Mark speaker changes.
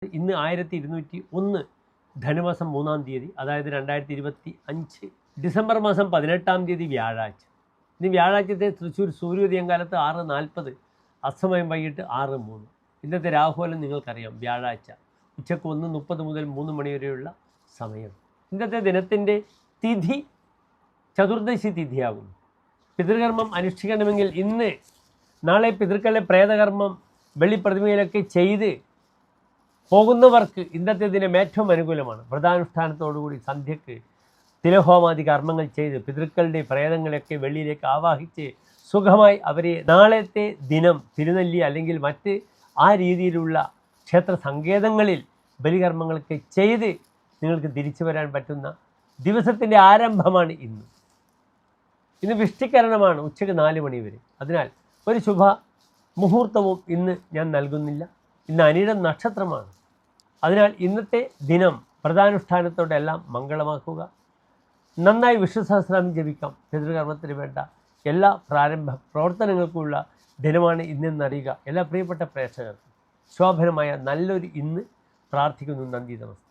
Speaker 1: ഇന്ന് 1201 ധനുമാസം 3-ാം തീയതി, അതായത് 2025 ഡിസംബർ മാസം 18-ാം തീയതി വ്യാഴാഴ്ച. ഇന്ന് വ്യാഴാഴ്ചത്തെ തൃശ്ശൂർ സൂര്യോദയം കാലത്ത് 6:40, അസ്തമയം വൈകിട്ട് 6:03. ഇന്നത്തെ രാഹുകാലം നിങ്ങൾക്കറിയാം, വ്യാഴാഴ്ച ഉച്ചക്ക് 1:30 മുതൽ 3 മണി വരെയുള്ള സമയം. ഇന്നത്തെ ദിനത്തിൻ്റെ തിഥി ചതുർദശി തിഥിയാകുന്നു. പിതൃകർമ്മം അനുഷ്ഠിക്കണമെങ്കിൽ ഇന്ന് നാളെ പിതൃക്കളുടെ പ്രേതകർമ്മം വെള്ളിപ്രതിമയിലൊക്കെ ചെയ്ത് പോകുന്നവർക്ക് ഇന്നത്തെ ദിനം ഏറ്റവും അനുകൂലമാണ്. വ്രതാനുഷ്ഠാനത്തോടുകൂടി സന്ധ്യയ്ക്ക് തിലഹോമാദി കർമ്മങ്ങൾ ചെയ്ത് പിതൃക്കളുടെ പ്രേതങ്ങളെയൊക്കെ വെള്ളിയിലേക്ക് ആവാഹിച്ച് സുഖമായി അവരെ നാളത്തെ ദിനം തിരുനെല്ലി അല്ലെങ്കിൽ മറ്റ് ആ രീതിയിലുള്ള ക്ഷേത്ര സങ്കേതങ്ങളിൽ ബലികർമ്മങ്ങളൊക്കെ ചെയ്ത് നിങ്ങൾക്ക് തിരിച്ചു വരാൻ പറ്റുന്ന ദിവസത്തിൻ്റെ ആരംഭമാണ് ഇന്ന്. ഇന്ന് വൃഷ്ടികരണമാണ് ഉച്ചയ്ക്ക് 4 മണി വരെ. അതിനാൽ ഒരു ശുഭ മുഹൂർത്തവും ഇന്ന് ഞാൻ നൽകുന്നില്ല. ഇന്ന് അനിഴം നക്ഷത്രമാണ്. അതിനാൽ ഇന്നത്തെ ദിനം വ്രതാനുഷ്ഠാനത്തോടെ എല്ലാം മംഗളമാക്കുക. നന്നായി വിഷ്ണു സഹസ്രനാമം ജപിക്കാം. പിതൃകർമ്മത്തിന് വേണ്ട എല്ലാ പ്രാരംഭ പ്രവർത്തനങ്ങൾക്കുമുള്ള ദിനമാണ് ഇന്നെന്നറിയുക. എല്ലാ പ്രിയപ്പെട്ട പ്രേക്ഷകർക്കും ശോഭനമായ നല്ലൊരു ഇന്ന് പ്രാർത്ഥിക്കുന്നു. നന്ദി, നമസ്കാരം.